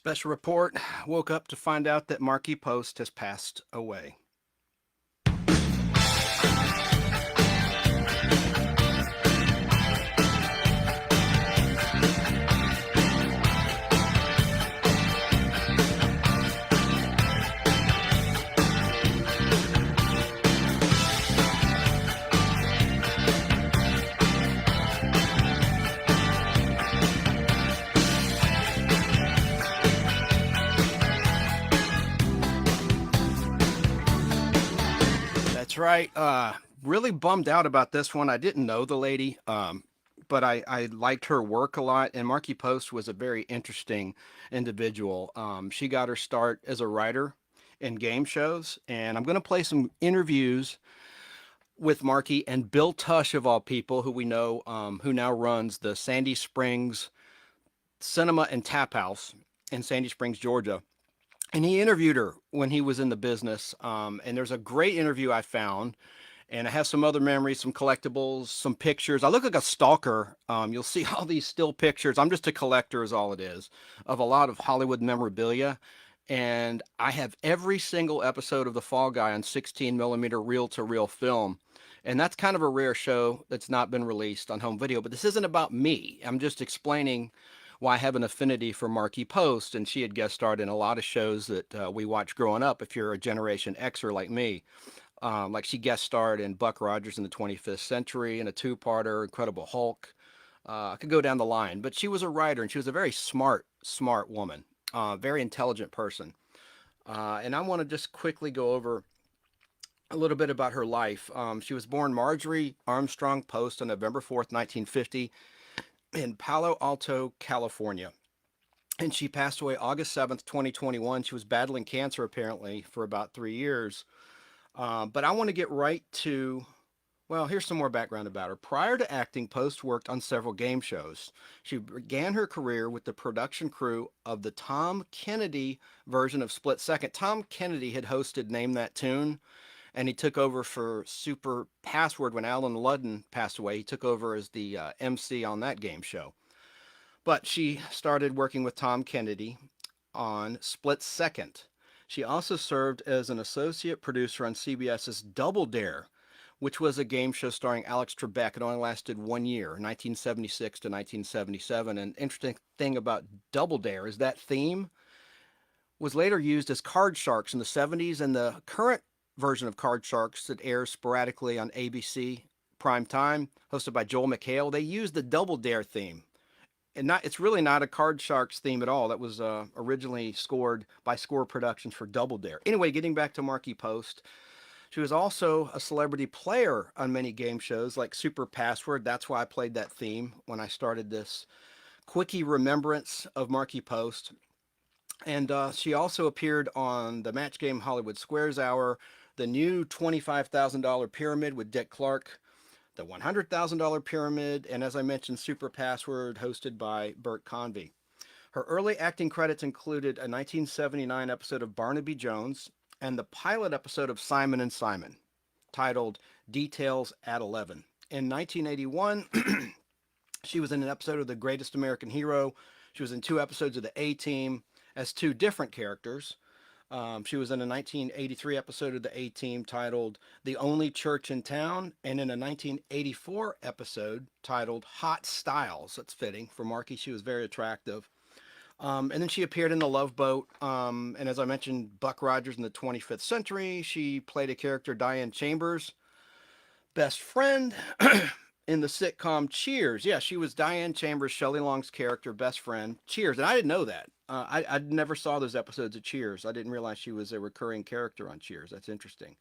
Special report. Woke up to find out that Markie Post has passed away. That's right. Really bummed out about this one. I didn't know the lady, but I liked her work a lot. And Markie Post was a very interesting individual. She got her start as a writer in game shows. And I'm going to play some interviews with Markie and Bill Tush, of all people, who we know, who now runs the Sandy Springs Cinema and Tap House in Sandy Springs, Georgia. And he interviewed her when he was in the business. And there's a great interview I found, and I have some other memories, some collectibles, some pictures. I look like a stalker. You'll see all these still pictures. I'm just a collector, is all it is, of a lot of Hollywood memorabilia. And I have every single episode of The Fall Guy on 16 millimeter reel to reel film. And that's kind of a rare show that's not been released on home video. But this isn't about me. I'm just explaining why I have an affinity for Markie Post. And she had guest starred in a lot of shows that we watched growing up, if you're a Generation Xer like me. Like she guest starred in Buck Rogers in the 25th Century, in a two-parter, Incredible Hulk. I could go down the line, but she was a writer, and she was a very smart woman, very intelligent person. And I want to just quickly go over a little bit about her life. She was born Marjorie Armstrong Post on November 4th, 1950, in Palo Alto, California. And she passed away August 7th, 2021. She was battling cancer apparently for about 3 years. But I want to get right to, well, here's some more background about her. Prior to acting, Post worked on several game shows. She began her career with the production crew of the Tom Kennedy version of Split Second. Tom Kennedy had hosted Name That Tune, and he took over for Super Password when Alan Ludden passed away. He took over as the MC on that game show. But she started working with Tom Kennedy on Split Second. She also served as an associate producer on CBS's Double Dare, which was a game show starring Alex Trebek. It only lasted 1 year, 1976 to 1977. An interesting thing about Double Dare is that theme was later used as Card Sharks in the 70s, and the current version of Card Sharks that airs sporadically on ABC prime time, hosted by Joel McHale, they used the Double Dare theme. And it's really not a Card Sharks theme at all. That was originally scored by Score Productions for Double Dare. Anyway, getting back to Markie Post, she was also a celebrity player on many game shows like Super Password. That's why I played that theme when I started this quickie remembrance of Markie Post. And she also appeared on the Match Game Hollywood Squares Hour, the new $25,000 Pyramid with Dick Clark, the $100,000 Pyramid, and as I mentioned, Super Password, hosted by Bert Convy. Her early acting credits included a 1979 episode of Barnaby Jones and the pilot episode of Simon and Simon, titled Details at 11. In 1981, she was in an episode of The Greatest American Hero. She was in 2 episodes of The A-Team as 2 different characters. She was in a 1983 episode of The A-Team titled The Only Church in Town, and in a 1984 episode titled Hot Styles. That's fitting for Markie. She was very attractive. And then she appeared in The Love Boat. And as I mentioned, Buck Rogers in the 25th Century. She played a character, Diane Chambers' best friend in the sitcom Cheers. Yeah, she was Diane Chambers, Shelley Long's character, best friend. Cheers. And I didn't know that. I never saw those episodes of Cheers. I didn't realize she was a recurring character on Cheers. That's interesting.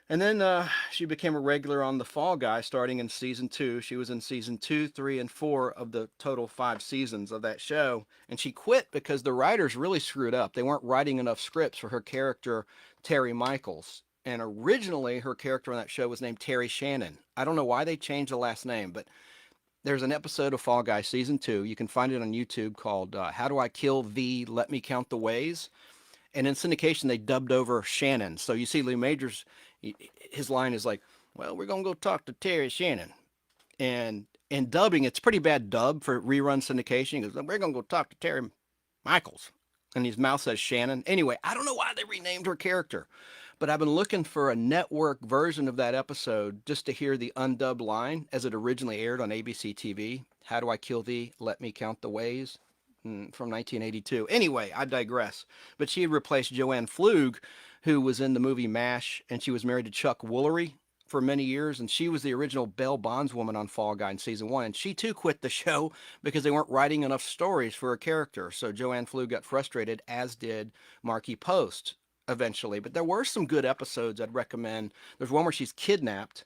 And then she became a regular on The Fall Guy starting in season 2. She was in season 2, 3, and 4 of the total 5 seasons of that show. And she quit because the writers really screwed up. They weren't writing enough scripts for her character, Terry Michaels. And originally, her character on that show was named Terri Shannon. I don't know why they changed the last name, but there's an episode of Fall Guy season 2. You can find it on YouTube called How Do I Kill the Let Me Count the Ways? And in syndication, they dubbed over Shannon. So you see Lee Majors, his line is like, well, we're going to go talk to Terri Shannon. And in dubbing, it's pretty bad dub for rerun syndication. He goes, we're going to go talk to Terry Michaels. and his mouth says Shannon. Anyway, I don't know why they renamed her character, but I've been looking for a network version of that episode just to hear the undubbed line as it originally aired on ABC TV. How do I kill thee? Let me count the ways. From 1982. Anyway, I digress. But she had replaced Joanne Flug, who was in the movie MASH, and she was married to Chuck Woolery for many years, and she was the original Belle bondswoman on Fall Guy in season 1, and she too quit the show because they weren't writing enough stories for her character. So Joanne Flug got frustrated, as did Markie Post eventually. But there were some good episodes I'd recommend. There's one where she's kidnapped,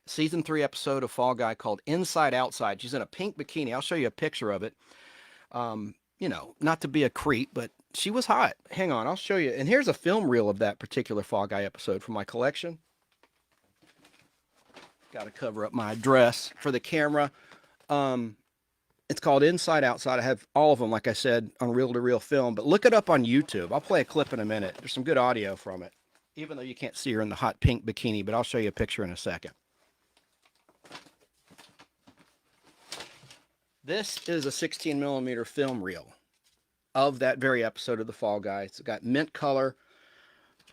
season 3 episode of Fall Guy called Inside Outside. She's in a pink bikini. I'll show you a picture of it. You know, not to be a creep, but she was hot. Hang on, I'll show you. And here's a film reel of that particular Fall Guy episode from my collection. Got to cover up my dress for the camera. It's called Inside Outside. I have all of them, like I said, on reel-to-reel film. But look it up on YouTube. I'll play a clip in a minute. There's some good audio from it, even though you can't see her in the hot pink bikini. But I'll show you a picture in a second. This is a 16 millimeter film reel of that very episode of The Fall Guy. It's got mint color.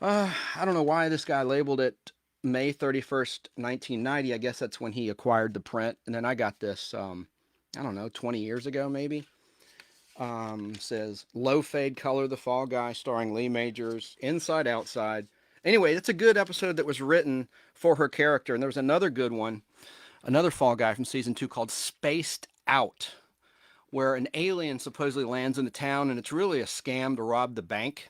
I don't know why this guy labeled it May 31st, 1990. I guess that's when he acquired the print. And then I got this, I don't know, 20 years ago maybe. Says low fade color, The Fall Guy, starring Lee Majors, Inside Outside. Anyway, it's a good episode that was written for her character. And there was another good one, another Fall Guy from season 2 called Spaced Out, where an alien supposedly lands in the town, and it's really a scam to rob the bank,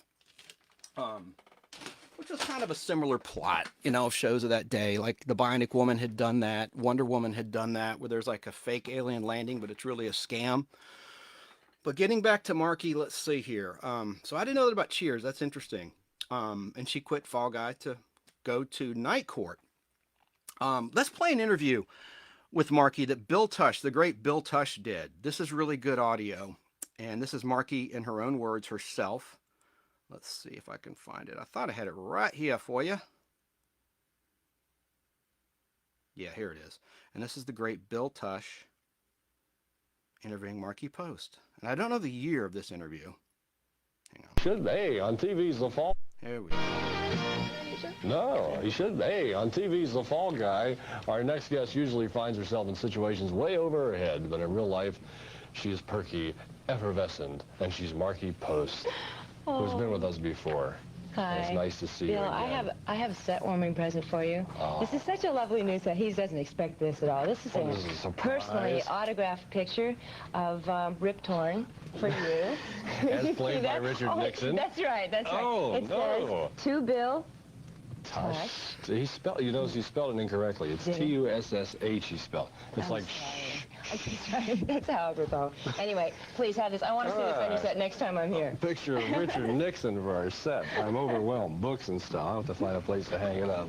which was kind of a similar plot, you know, of shows of that day. Like the Bionic Woman had done that, Wonder Woman had done that, where there's like a fake alien landing, but it's really a scam. But getting back to Markie, let's see here. So I didn't know that about Cheers. That's interesting. And she quit Fall Guy to go to Night Court. Let's play an interview with Markie that Bill Tush, the great Bill Tush, did. This is really good audio, and this is Markie in her own words herself. Let's see if I can find it. I thought I had it right here for you. Yeah, here it is. And this is the great Bill Tush interviewing Markie Post. And I don't know the year of this interview. Hang on. Should they on TV's The Fall? Here we go. No, he shouldn't. Hey, on TV's The Fall Guy, our next guest usually finds herself in situations way over her head, but in real life, she is perky, effervescent, and she's Markie Post, who's been with us before. Hi. It's nice to see you again. I have a set warming present for you. Oh. This is such a lovely news that he doesn't expect this at all. This is a personally autographed picture of Rip Torn for you. As played by Richard Nixon. That's right, that's right. Oh, it says, to Bill Tush. He spelled, you notice he spelled it incorrectly. It's T-U-S-S-H he spelled. It's like shh. That's right. That's how I recall. Anyway, please have this. I want to see this on your set next time I'm here. A picture of Richard Nixon for our set. I'm overwhelmed. Books and stuff. I'll have to find a place to hang it up.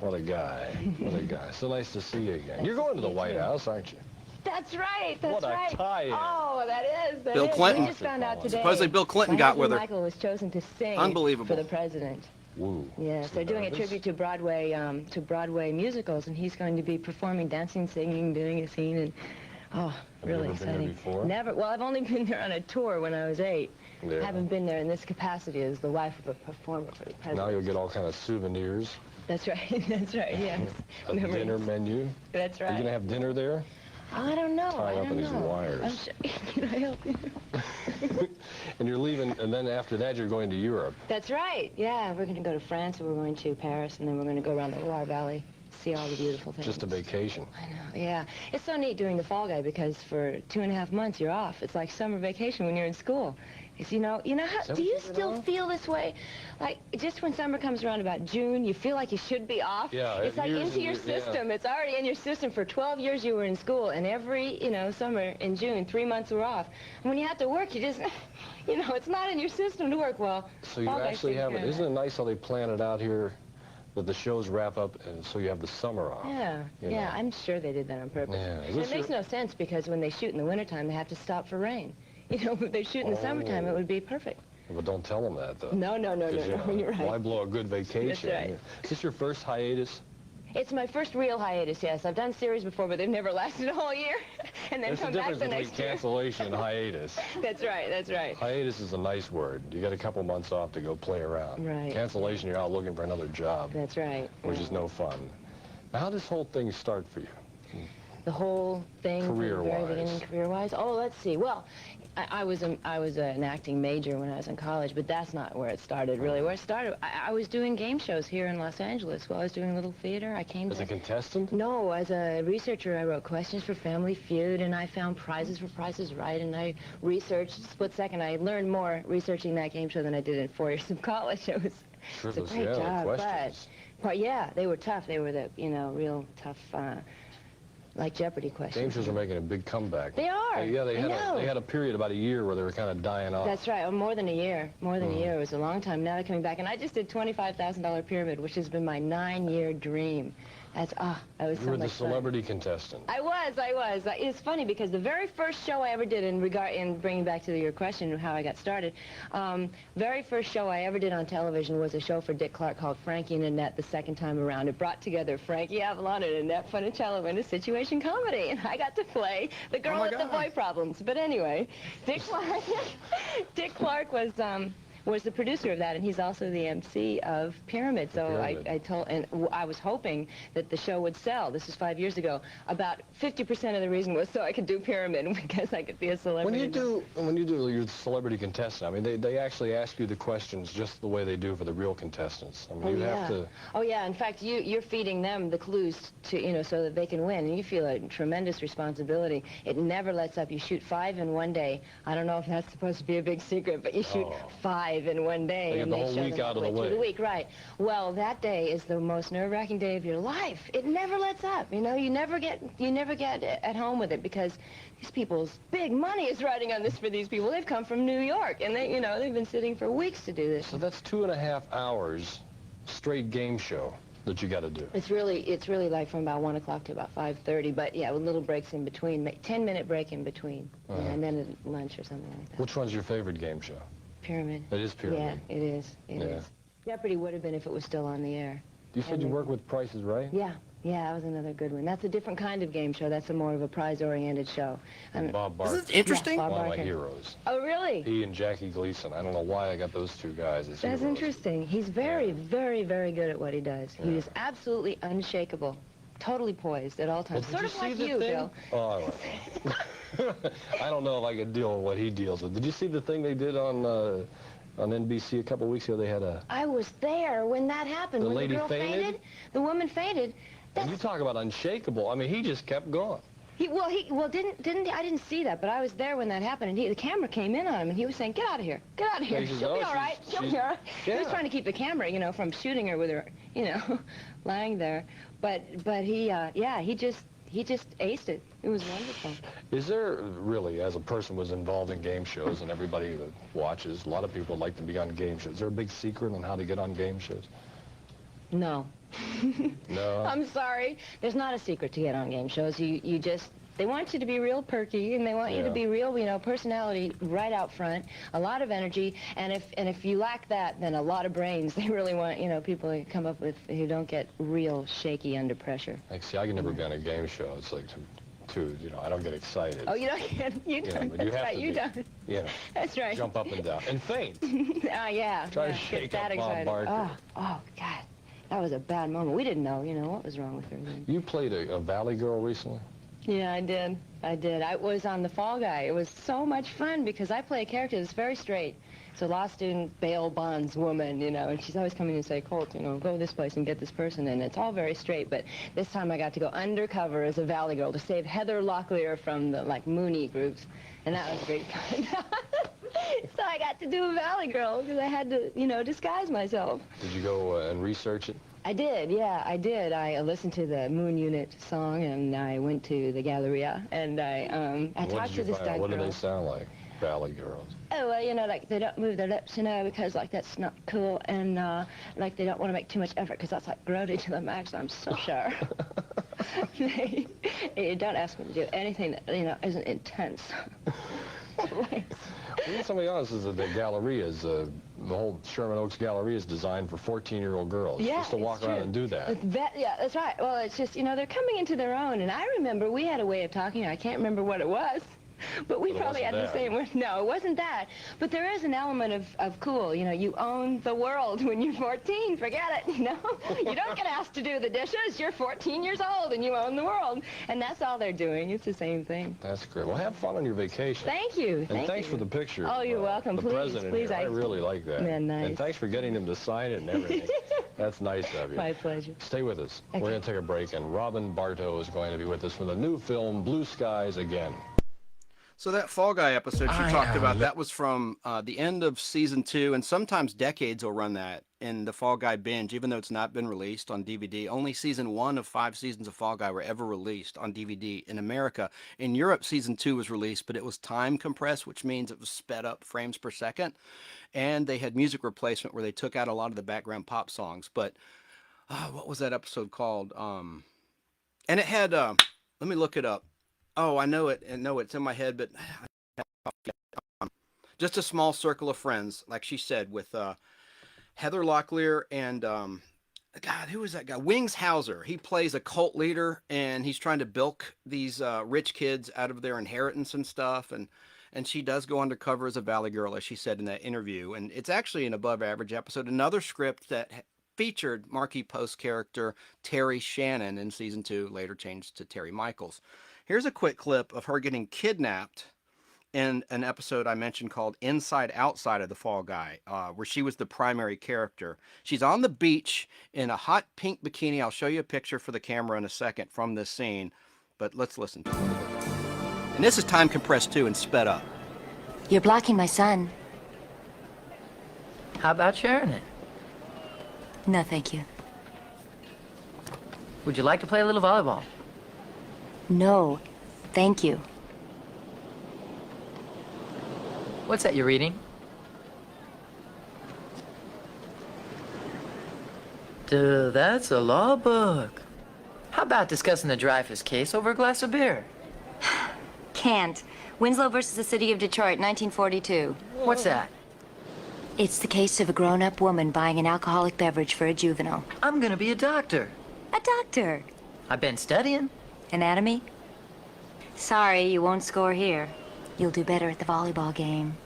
What a guy. What a guy. So nice to see you again. You're going to the White House, aren't you? That's right. That's right. What a tie-in. Oh, that is. Bill Clinton. We just found out today. Supposedly Bill Clinton got with her. Michael was chosen to sing Unbelievable. for the president. Woo. Yes, they're doing a tribute to Broadway musicals, and he's going to be performing, dancing, singing, doing a scene, and really exciting. Been there before? Never. Well, I've only been there on a tour when I was 8. Yeah. I haven't been there in this capacity as the wife of a performer for the president. Now you'll get all kind of souvenirs. That's right. That's right. Yes. A dinner menu. That's right. Are you gonna have dinner there? I don't know. Tie up in these wires. I'm sure. Can I help you? And you're leaving, and then after that you're going to Europe. That's right. Yeah, we're going to go to France, and we're going to Paris, and then we're going to go around the Loire Valley, see all the beautiful things. Just a vacation. I know. Yeah. It's so neat doing the Fall Guy because for 2.5 months you're off. It's like summer vacation when you're in school. It's, you know how, do you still feel this way? Like, just when summer comes around about June, you feel like you should be off. Yeah. It's like into your system. Yeah. It's already in your system. For 12 years you were in school, and every, summer in June, 3 months were off. And when you have to work, you just, it's not in your system to work well. So you actually have it. Isn't it nice how they plan it out here? That the shows wrap up, and so you have the summer off. Yeah, yeah, I'm sure they did that on purpose. Yeah. It makes no sense because when they shoot in the wintertime, they have to stop for rain. If they shoot in the summertime, it would be perfect. But don't tell them that, though. No, you're right. Why blow a good vacation? That's right. Is this your first hiatus? It's my first real hiatus, yes. I've done series before, but they've never lasted a whole year. And then There's come a back difference the between next year. cancellation and hiatus. That's right, that's right. Hiatus is a nice word. You get a couple months off to go play around. Right. Cancellation, you're out looking for another job. That's right. Which is no fun. Now, how did this whole thing start for you? The whole thing from the very Career-wise. beginning, career-wise? Oh, let's see. Well, I was an acting major when I was in college, but that's not where it started, really. Where it started, I was doing game shows here in Los Angeles while I was doing a little theater. I came As a contestant? No, as a researcher, I wrote questions for Family Feud, and I found prizes for Prices Right, and I researched split second. I learned more researching that game show than I did in 4 years of college. It was a great job, but yeah, they were tough. They were the, real tough, like Jeopardy questions. Game shows are making a big comeback. They are. Yeah, they had a period about a year where they were kind of dying off. That's right. Oh, more than a year. More than a year. It was a long time. Now they're coming back. And I just did $25,000 Pyramid, which has been my 9-year dream. That's, that was so much fun. You were the celebrity contestant. I was. It's funny because the very first show I ever did in bringing back to your question how I got started, very first show I ever did on television was a show for Dick Clark called Frankie and Annette the second time around. It brought together Frankie Avalon and Annette Funicello in a situation comedy, and I got to play the girl with the boy problems. But anyway, Dick Clark was the producer of that, and he's also the MC of Pyramid. So I was hoping that the show would sell. This is 5 years ago. About 50% of the reason was so I could do Pyramid because I could be a celebrity. When you do your celebrity contestant, I mean, they actually ask you the questions just the way they do for the real contestants. I mean, you have to. Oh yeah. In fact, you're feeding them the clues to so that they can win, and you feel a tremendous responsibility. It never lets up. You shoot 5 in one day. I don't know if that's supposed to be a big secret, but you shoot 5 in one day. They get the whole week out of the way. The week, right. Well, that day is the most nerve-wracking day of your life. It never lets up. You never get at home with it because these people's big money is riding on this for these people. They've come from New York, and they've been sitting for weeks to do this. So that's 2.5 hours straight game show that you got to do. It's really like from about 1 o'clock to about 5:30, but yeah, with little breaks in between, 10-minute break in between, and then a lunch or something like that. Which one's your favorite game show? Pyramid. It is Pyramid. Yeah, it is. It is. Jeopardy would have been if it was still on the air. You said you work with Prices Right? Yeah, that was another good one. That's a different kind of game show. That's a more of a prize-oriented show. Bob Bartels. This is interesting. Yeah, One of my heroes. Oh, really? He and Jackie Gleason. I don't know why I got those two guys as That's heroes. interesting. He's very, very, very good at what he does. He is absolutely unshakable, totally poised at all times. Well, sort of like you, Bill. Oh, I don't know. I don't know if I could deal with what he deals with. Did you see the thing they did on NBC a couple weeks ago? They had a... I was there when that happened. The when lady the girl fainted? The woman fainted. And you talk about unshakable. I mean, he just kept going. Didn't I didn't see that, but I was there when that happened, and the camera came in on him, and he was saying, "Get out of here, get out of here. She'll be all right. She'll be all right." Yeah. He was trying to keep the camera, from shooting her with her, lying there. But he just aced it. It was wonderful. Is there really, as a person who's involved in game shows, and everybody that watches, a lot of people like to be on game shows. Is there a big secret on how to get on game shows? No. No. I'm sorry. There's not a secret to get on game shows. They want you to be real perky, and they want you to be real, personality right out front, a lot of energy, and if you lack that, then a lot of brains. They really want, people to come up with who don't get real shaky under pressure. See, I can never be on a game show. It's like I don't get excited. Oh, you don't get, you don't. But you have to you don't. That's right. Jump up and down and faint. Yeah. Try to shake up Bob Barker. Oh, God. That was a bad moment. We didn't know, what was wrong with her then. You played a Valley Girl recently? Yeah, I did. I was on The Fall Guy. It was so much fun because I play a character that's very straight. It's a law student, bail bondswoman, and she's always coming and say, Colt, go this place and get this person, and it's all very straight. But this time I got to go undercover as a Valley Girl to save Heather Locklear from the, Mooney groups, and that was great fun. So I got to do a Valley Girl because I had to, disguise myself. Did you go and research it? I did, yeah, I did. I listened to the Moon Unit song, and I went to the Galleria, and I talked to this guy. What do they sound like, Valley Girls? Oh, well, they don't move their lips, because, that's not cool, and, they don't want to make too much effort, because that's, grody to the max. I'm so sure. You don't ask me to do anything that, isn't intense. Well, somebody else is at the Galleria is whole Sherman Oaks Gallery is designed for 14-year-old girls. Yeah, just to walk around and do that. Yeah, that's right. Well, it's just, you know, they're coming into their own. And I remember we had a way of talking. I can't remember what it was. But we probably had the same word. No, it wasn't that. But there is an element of cool. You know, you own the world when you're 14. Forget it, you know. You don't get asked to do the dishes. You're 14 years old and you own the world. And that's all they're doing. It's the same thing. That's great. Well, have fun on your vacation. Thank you. And thanks for the picture. Oh, you're welcome. The please, president please. Here. I really like that. Yeah, nice. And thanks for getting him to sign it and everything. That's nice of you. My pleasure. Stay with us. Okay. We're going to take a break, and Robin Bartels is going to be with us from the new film Blue Skies Again. So that Fall Guy episode you talked about, that was from the end of season 2, and sometimes Decades will run that in the Fall Guy binge, even though it's not been released on DVD. Only season 1 of 5 seasons of Fall Guy were ever released on DVD in America. In Europe, season 2 was released, but it was time compressed, which means it was sped up frames per second. And they had music replacement where they took out a lot of the background pop songs. But what was that episode called? And it had, let me look it up. Oh, I know it, and no, it's in my head, but just a small circle of friends, like she said, with Heather Locklear and God, who is that guy? Wings Hauser. He plays a cult leader, and he's trying to bilk these rich kids out of their inheritance and stuff, and she does go undercover as a Valley Girl, as she said in that interview, and it's actually an above-average episode. Another script that featured Markie Post's character Terri Shannon in season 2, later changed to Terry Michaels. Here's a quick clip of her getting kidnapped in an episode I mentioned called Inside Outside of the Fall Guy, where she was the primary character. She's on the beach in a hot pink bikini. I'll show you a picture for the camera in a second from this scene, but let's listen to it. And this is time compressed too and sped up. You're blocking my sun. How about sharing it? No, thank you. Would you like to play a little volleyball? No, thank you. What's that you're reading? Dude, that's a law book. How about discussing the Dreyfus case over a glass of beer? Can't. Winslow versus the City of Detroit, 1942. What's that? It's the case of a grown-up woman buying an alcoholic beverage for a juvenile. I'm gonna be a doctor. A doctor. I've been studying. Anatomy? Sorry, you won't score here. You'll do better at the volleyball game.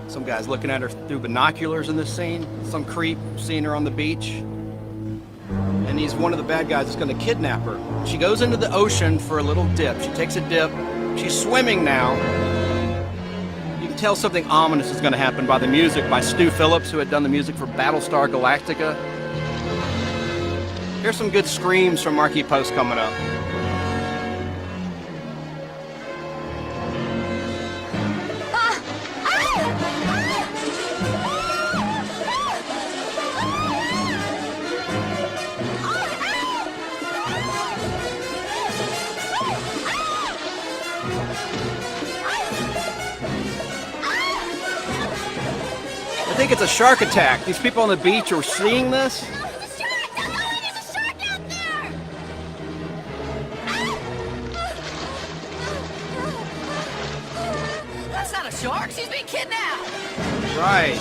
Some guy's looking at her through binoculars in this scene. Some creep seeing her on the beach. And he's one of the bad guys that's going to kidnap her. She goes into the ocean for a little dip. She takes a dip. She's swimming now. You can tell something ominous is going to happen by the music by Stu Phillips, who had done the music for Battlestar Galactica. Here's some good screams from Markie Post coming up. I think it's a shark attack. These people on the beach are seeing this. That's not a shark. She's being kidnapped. Right.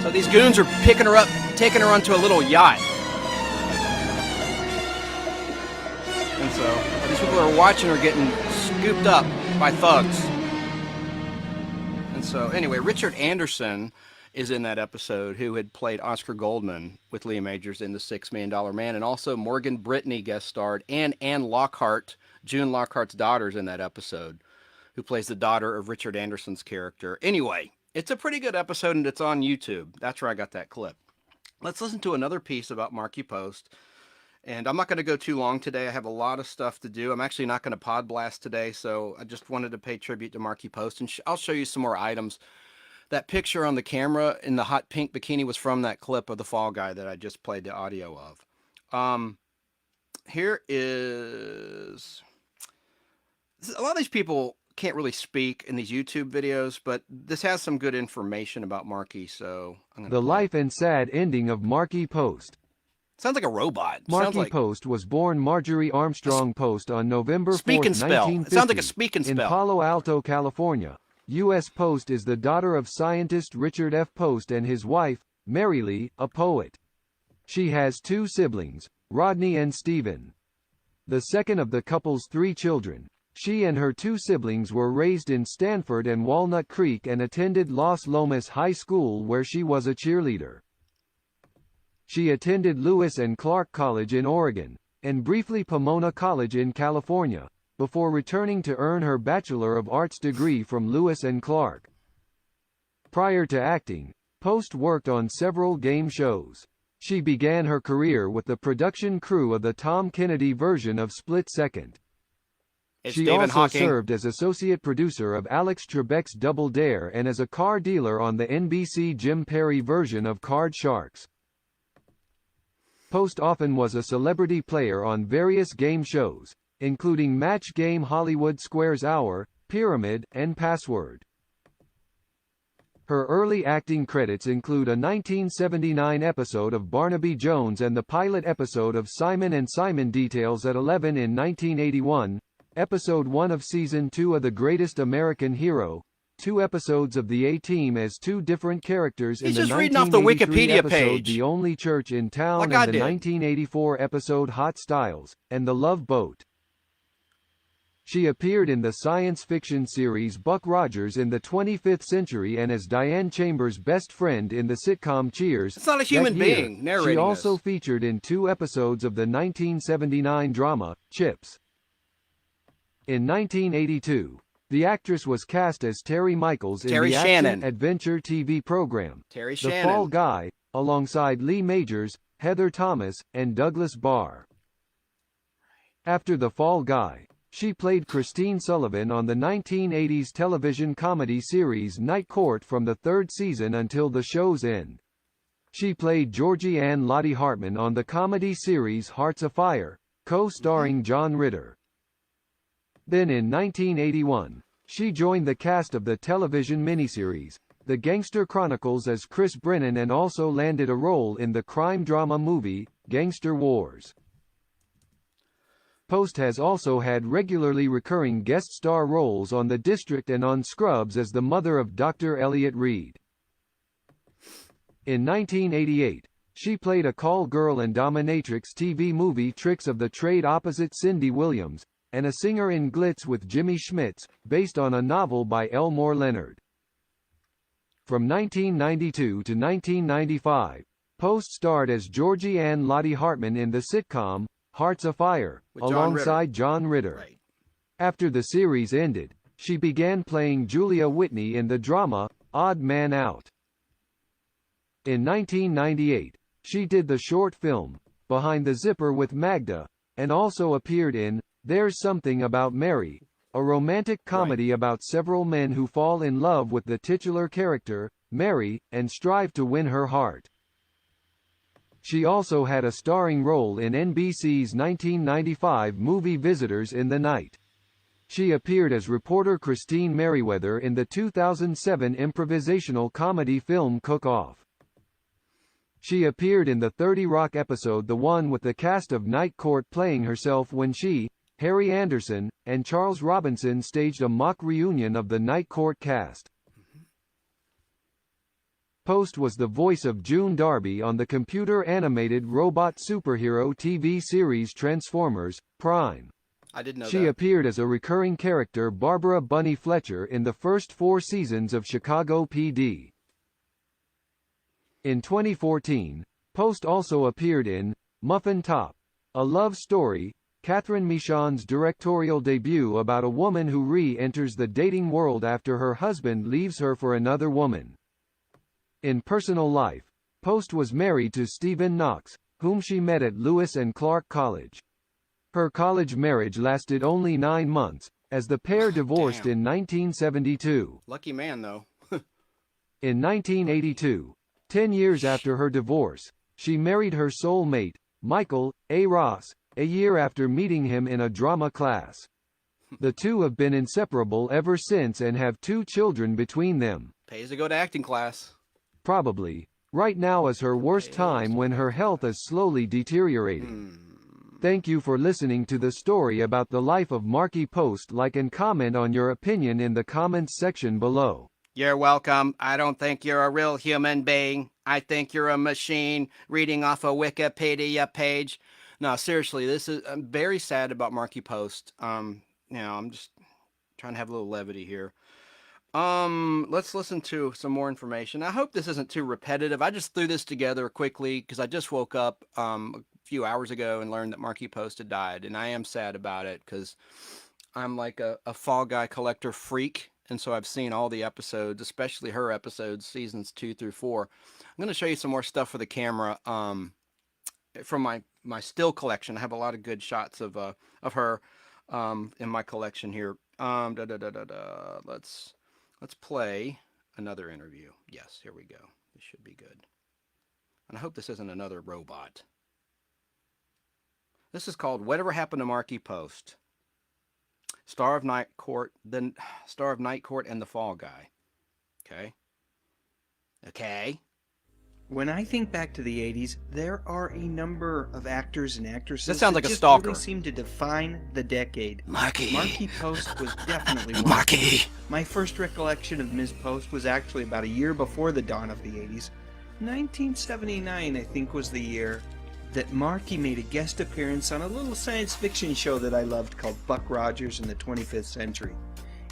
So these goons are picking her up, taking her onto a little yacht. And so these people are watching her getting scooped up by thugs. And so anyway, Richard Anderson is in that episode, who had played Oscar Goldman with Leah Majors in The $6 Million Man, and also Morgan Brittany guest starred, and Anne Lockhart, June Lockhart's daughter, is in that episode, who plays the daughter of Richard Anderson's character. Anyway, it's a pretty good episode, and it's on YouTube. That's where I got that clip. Let's listen to another piece about Markie Post. And I'm not going to go too long today. I have a lot of stuff to do. I'm actually not going to Podblast today, so I just wanted to pay tribute to Markie Post, and I'll show you some more items. That picture on the camera in the hot pink bikini was from that clip of the Fall Guy that I just played the audio of. Here is... A lot of these people can't really speak in these YouTube videos, but this has some good information about Markie, so I'm gonna The play it. life and sad ending of Markie Post. Sounds like a robot. Sounds Markie like Post was born Marjorie Armstrong Post on November 4, speak and spell. 1950, It sounds like a speak and in spell. Palo Alto, California. U.S. Post is the daughter of scientist Richard F. Post and his wife, Mary Lee, a poet. She has 2 siblings, Rodney and Stephen. The second of the couple's 3 children. She and her 2 siblings were raised in Stanford and Walnut Creek and attended Los Lomas High School where she was a cheerleader. She attended Lewis and Clark College in Oregon, and briefly Pomona College in California, before returning to earn her Bachelor of Arts degree from Lewis and Clark. Prior to acting, Post worked on several game shows. She began her career with the production crew of the Tom Kennedy version of Split Second. It's She Stephen also Hawking. served as associate producer of Alex Trebek's Double Dare and as a car dealer on the NBC Jim Perry version of Card Sharks. Post often was a celebrity player on various game shows, including Match Game Hollywood Squares Hour, Pyramid, and Password. Her early acting credits include a 1979 episode of Barnaby Jones and the pilot episode of Simon and Simon Details at 11 in 1981, Episode 1 of Season 2 of The Greatest American Hero, 2 episodes of The A-Team as 2 different characters in He's the just reading off the 1983 Wikipedia episode page. The Only Church in Town Like I and the did. 1984 episode Hot Styles, and The Love Boat. She appeared in the science fiction series Buck Rogers in the 25th Century and as Diane Chambers' best friend in the sitcom Cheers. It's not a That human year, being narrating She also this. featured in 2 episodes of the 1979 drama, Chips. In 1982, the actress was cast as Terry Michaels in Terri the Shannon. action-adventure TV program, Terri The Shannon. Fall Guy, alongside Lee Majors, Heather Thomas, and Douglas Barr. After The Fall Guy, she played Christine Sullivan on the 1980s television comedy series Night Court from the 3rd season until the show's end. She played Georgie Anne Lahti Hartman on the comedy series Hearts Afire, co-starring John Ritter. Then in 1981, she joined the cast of the television miniseries, The Gangster Chronicles as Chris Brennan and also landed a role in the crime drama movie, Gangster Wars. Post has also had regularly recurring guest star roles on The District and on Scrubs as the mother of Dr. Elliot Reed. In 1988, she played a call girl in dominatrix TV movie Tricks of the Trade opposite Cindy Williams, and a singer in Glitz with Jimmy Schmitz, based on a novel by Elmore Leonard. From 1992 to 1995, Post starred as Georgie Anne Lahti Hartman in the sitcom, Hearts Afire, With John alongside John Ritter. Right. After the series ended, she began playing Julia Whitney in the drama, Odd Man Out. In 1998, she did the short film, Behind the Zipper with Magda, and also appeared in There's Something About Mary, a romantic comedy about several men who fall in love with the titular character, Mary, and strive to win her heart. She also had a starring role in NBC's 1995 movie Visitors in the Night. She appeared as reporter Christine Merriweather in the 2007 improvisational comedy film Cook-Off. She appeared in the 30 Rock episode The One with the cast of Night Court playing herself when she, Harry Anderson, and Charles Robinson staged a mock reunion of the Night Court cast. Post was the voice of June Darby on the computer-animated robot superhero TV series Transformers, Prime. I didn't know She that. appeared as a recurring character Barbara Bunny Fletcher in the first 4 seasons of Chicago PD. In 2014, Post also appeared in Muffin Top, a love story, Catherine Michon's directorial debut about a woman who re-enters the dating world after her husband leaves her for another woman. In personal life, Post was married to Stephen Knox, whom she met at Lewis and Clark College. Her college marriage lasted only 9 months, as the pair divorced in 1972. Lucky man, though. In 1982, 10 years after her divorce, she married her soulmate, Michael A. Ross, a year after meeting him in a drama class. The two have been inseparable ever since and have 2 children between them. Pays to go to acting class. Probably. Right now is her worst time when her health is slowly deteriorating. Thank you for listening to the story about the life of Markie Post. Like and comment on your opinion in the comments section below. You're welcome. I don't think you're a real human being. I think you're a machine reading off a Wikipedia page. No, seriously, I'm very sad about Markie Post. I'm just trying to have a little levity here. Let's listen to some more information. I hope this isn't too repetitive. I just threw this together quickly because I just woke up a few hours ago and learned that Markie Post had died, and I am sad about it because I'm like a Fall Guy collector freak, and so I've seen all the episodes, especially her episodes, seasons 2 through 4. I'm going to show you some more stuff for the camera from my still collection. I have a lot of good shots of her in my collection here. Let's play another interview. Yes, here we go. This should be good. And I hope this isn't another robot. This is called Whatever Happened to Markie Post. Star of Night Court and the Fall Guy. Okay. When I think back to the 80s, there are a number of actors and actresses that sounds like a just stalker. Really seem to define the decade. Markie Post was definitely one. Markie. My first recollection of Ms. Post was actually about a year before the dawn of the 80s. 1979, I think, was the year that Markie made a guest appearance on a little science fiction show that I loved called Buck Rogers in the 25th Century.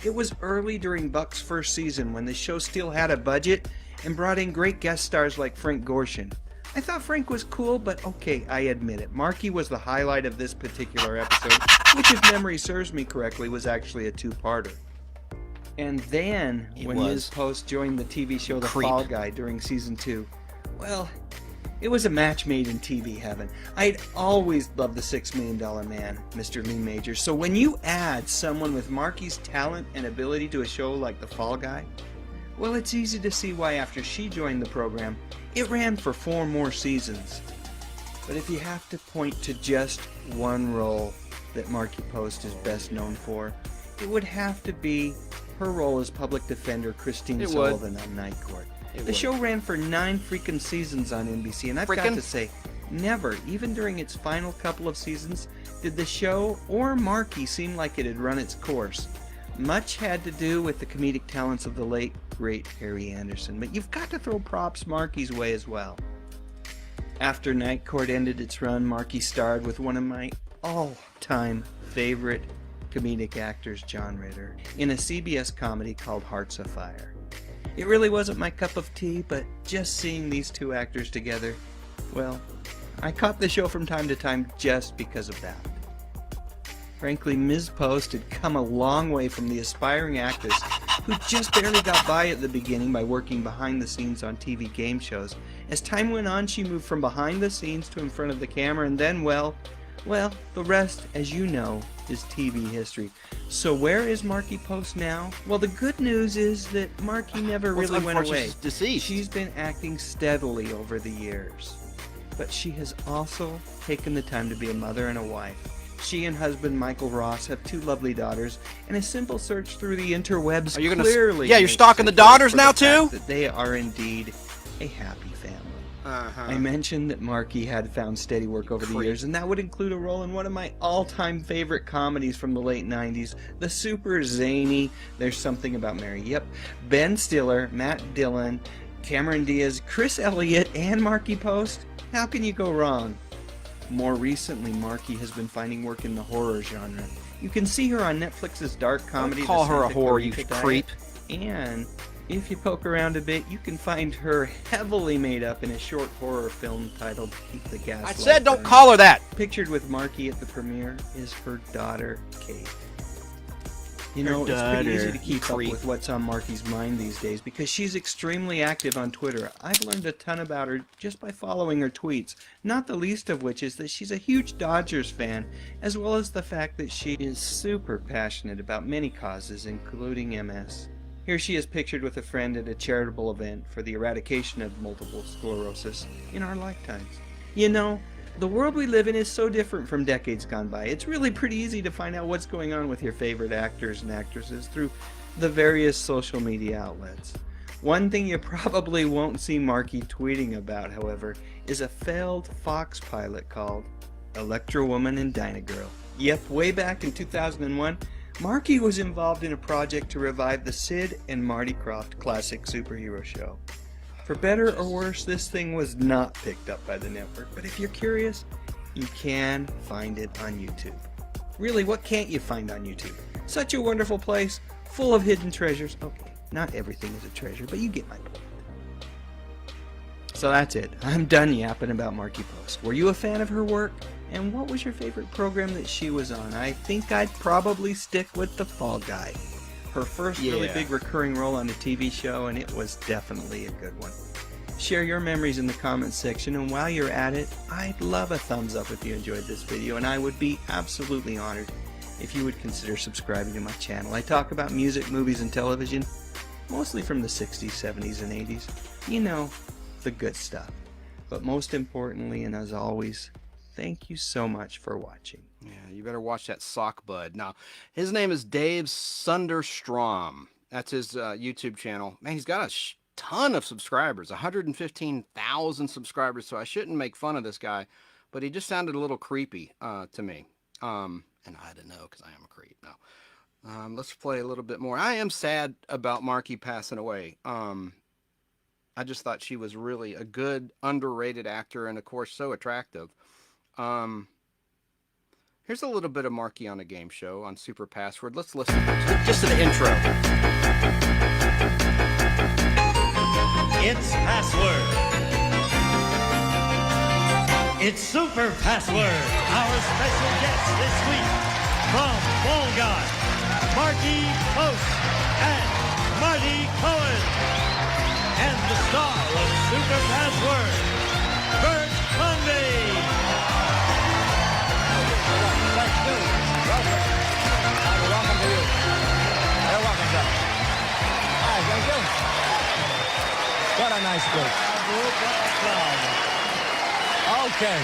It was early during Buck's first season when the show still had a budget and brought in great guest stars like Frank Gorshin. I thought Frank was cool, but okay, I admit it. Markie was the highlight of this particular episode, which, if memory serves me correctly, was actually a 2-parter. And then, when Ms. Post joined the TV show The Fall Guy during season 2, well, it was a match made in TV heaven. I'd always loved the $6 Million Man, Mr. Lee Majors, so when you add someone with Markie's talent and ability to a show like The Fall Guy, well, it's easy to see why after she joined the program, it ran for 4 more seasons. But if you have to point to just one role that Markie Post is best known for, it would have to be her role as public defender Christine Sullivan on Night Court. The show ran for 9 freaking seasons on NBC, and I've got to say, never, even during its final couple of seasons, did the show or Markie seem like it had run its course. Much had to do with the comedic talents of the late, great Harry Anderson, but you've got to throw props Markie's way as well. After Night Court ended its run, Markie starred with one of my all-time favorite comedic actors, John Ritter, in a CBS comedy called Hearts Afire. It really wasn't my cup of tea, but just seeing these two actors together, well, I caught the show from time to time just because of that. Frankly, Ms. Post had come a long way from the aspiring actress who just barely got by at the beginning by working behind the scenes on TV game shows. As time went on, she moved from behind the scenes to in front of the camera, and then, well, the rest, as you know, is TV history. So where is Markie Post now? Well, the good news is that Markie never really went away. She's deceased. She's been acting steadily over the years. But she has also taken the time to be a mother and a wife. She and husband Michael Ross have 2 lovely daughters, and a simple search through the interwebs clearly you're stalking the daughters now too? That they are indeed a happy family. I mentioned that Markie had found steady work over the years, and that would include a role in one of my all-time favorite comedies from the late 90s, the super zany There's Something About Mary. Yep, Ben Stiller, Matt Dillon, Cameron Diaz, Chris Elliott, and Markie Post. How can you go wrong? More recently, Markie has been finding work in the horror genre. You can see her on Netflix's dark comedy. Don't call her a whore, you creep. And if you poke around a bit, you can find her heavily made up in a short horror film titled Keep the Gas I Light said don't Burning. call her that! Pictured with Markie at the premiere is her daughter, Kate. You know, Her it's pretty easy daughter, to keep up creep. with what's on Markie's mind these days because she's extremely active on Twitter. I've learned a ton about her just by following her tweets, not the least of which is that she's a huge Dodgers fan, as well as the fact that she is super passionate about many causes, including MS. Here she is pictured with a friend at a charitable event for the eradication of multiple sclerosis in our lifetimes. You know, The world we live in is so different from decades gone by. It's really pretty easy to find out what's going on with your favorite actors and actresses through the various social media outlets. One thing you probably won't see Markie tweeting about, however, is a failed Fox pilot called Electra Woman and Dinah Girl. Yep, way back in 2001, Markie was involved in a project to revive the Sid and Marty Krofft classic superhero show. For better or worse, this thing was not picked up by the network, but if you're curious, you can find it on YouTube. Really, what can't you find on YouTube? Such a wonderful place, full of hidden treasures. Okay, not everything is a treasure, but you get my point. So that's it. I'm done yapping about Markie Post. Were you a fan of her work? And what was your favorite program that she was on? I think I'd probably stick with The Fall Guy. Her first really big recurring role on the TV show, and it was definitely a good one. Share your memories in the comments section, and while you're at it, I'd love a thumbs up if you enjoyed this video, and I would be absolutely honored if you would consider subscribing to my channel. I talk about music, movies, and television, mostly from the 60s, 70s, and 80s. You know, the good stuff. But most importantly, and as always, thank you so much for watching. Yeah, you better watch that sock bud. Now, his name is Dave Sunderstrom. That's his YouTube channel. Man, he's got a ton of subscribers, 115,000 subscribers, so I shouldn't make fun of this guy, but he just sounded a little creepy to me. And I don't know, because I am a creep. No. Let's play a little bit more. I am sad about Markie passing away. I just thought she was really a good, underrated actor, and of course, so attractive. Here's a little bit of Markie on a game show on Super Password. Let's listen just to the intro. It's Password. It's Super Password. Our special guest this week from Fall Guy, Markie Post and Marty Cohen. And the star of Super Password, Bert Convey. Welcome to you. You're welcome, sir. Hi, thank you. What a nice group. Okay.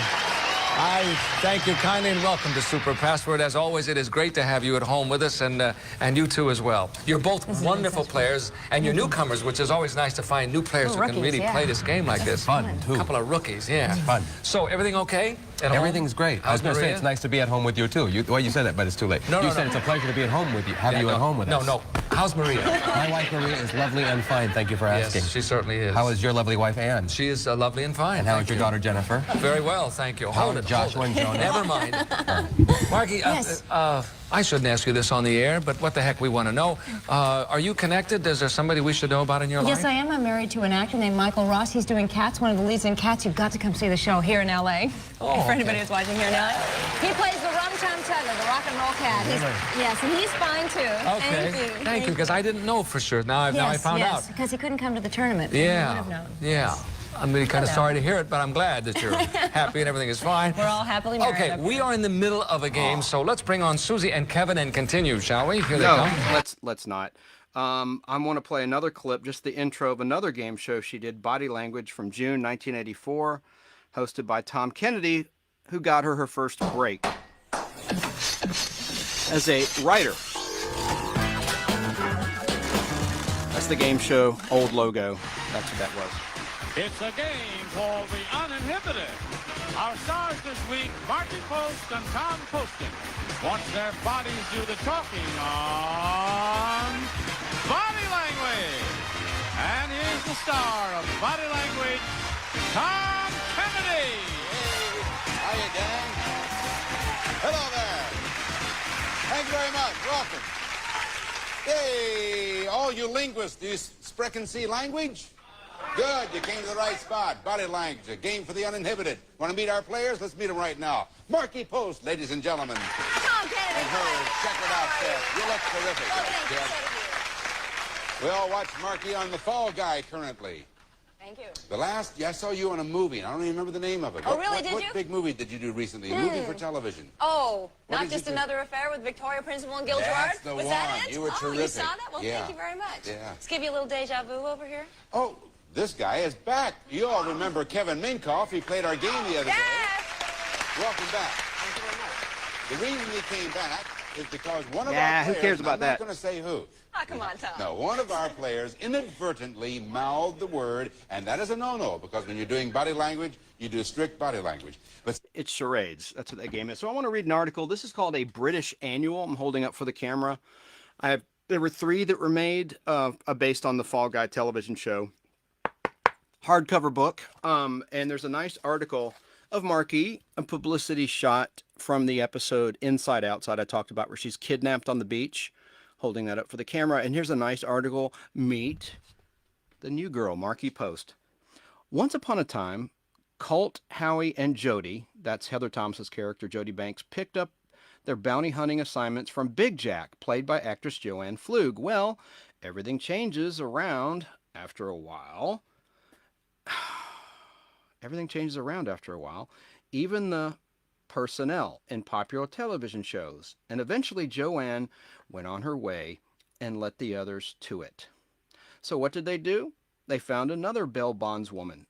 I thank you kindly and welcome to Super Password. As always, it is great to have you at home with us, and you too as well. You're both wonderful players, and you're newcomers, which is always nice to find new players who can really play this game like this. Fun, too. A couple of rookies, yeah. It's fun. So, everything okay at home? Everything's great. I was going to say it's nice to be at home with you, too. Well, you said that, but it's too late. You said it's a pleasure to be at home with you. Have you at home with us? No. How's Maria? My wife, Maria, is lovely and fine. Thank you for asking. Yes, she certainly is. How is your lovely wife, Anne? She is lovely and fine. And how is your daughter, Jennifer? Very well, thank you. How are Joshua and Jonah? Never mind. Markie, I shouldn't ask you this on the air, but what the heck we want to know. Are you connected? Is there somebody we should know about in your life? Yes, I am. I'm married to an actor named Michael Ross. He's doing Cats, one of the leads in Cats. You've got to come see the show here in L.A. Oh, for anybody who's watching here in L.A. He plays the Rum-Tum Tugger, the rock and roll cat. Yes, and he's fine, too. Okay. Thank you, because I didn't know for sure. Now I found out. Yes, because he couldn't come to the tournament. Yeah. Would have known. Yeah. I'm really kind of sorry to hear it, but I'm glad that you're happy and everything is fine. We're all happily married. Okay, we are in the middle of a game, so let's bring on Susie and Kevin and continue, shall we? Here they come. Let's not. I want to play another clip, just the intro of another game show she did, Body Language, from June 1984, hosted by Tom Kennedy, who got her first break as a writer. That's the game show, old logo. That's what that was. It's a game called The Uninhibited. Our stars this week, Markie Post and Tom Poston. Watch their bodies do the talking on Body Language. And here's the star of Body Language, Tom Kennedy. Hey, how you doing? Hello there. Thank you very much. Welcome. Hey, all you linguists, do you sprechen Sie language? Good, you came to the right spot. Body Language, a game for the uninhibited. Want to meet our players? Let's meet them right now. Markie Post, ladies and gentlemen. Come on, Kennedy. And her checkered outfit. You look terrific. We all watch Markie on The Fall Guy currently. Thank you. I saw you in a movie, and I don't even remember the name of it. Oh, really? Did you? What big movie did you do recently? A movie for television. Oh, What not did just you do? another affair with Victoria Principal and Gil That's Gerard? the Was that one. it? You were Oh, you terrific. saw that? Well, Yeah. thank you very much. Yeah. Let's give you a little deja vu over here. Oh, this guy is back. You all remember Kevin Minkoff. He played our game the other day. Welcome back. Thank you very much. The reason he came back is because one of Nah, our who players, cares about I'm that? not going to say who. Oh, come on, Tom. No, one of our players inadvertently mouthed the word, and that is a no-no, because when you're doing body language, you do strict body language. But it's charades. That's what that game is. So I want to read an article. This is called a British Annual. I'm holding up for the camera. There were 3 that were made based on the Fall Guy television show. Hardcover book. And there's a nice article of Markie, a publicity shot from the episode Inside Outside I talked about, where she's kidnapped on the beach. Holding that up for the camera. And here's a nice article. Meet the new girl, Markie Post. Once upon a time, Colt, Howie, and Jody, that's Heather Thomas's character, Jody Banks, picked up their bounty hunting assignments from Big Jack, played by actress Joanne Flug. Well, everything changes around after a while. Everything changes around after a while. Even the personnel in popular television shows. And eventually Joanne went on her way and let the others to it. So what did they do? They found another bail bondswoman,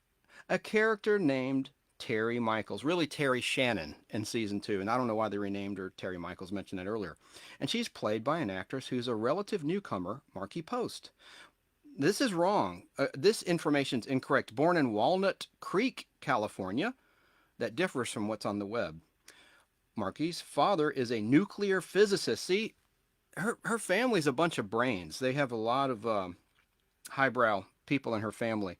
a character named Terri Michaels, really Terri Shannon in season 2. And I don't know why they renamed her Terri Michaels, mentioned that earlier. And she's played by an actress who's a relative newcomer, Markie Post. This is wrong. This information's incorrect. Born in Walnut Creek, California, that differs from what's on the web. Markie's father is a nuclear physicist. See, her family's a bunch of brains. They have a lot of highbrow people in her family.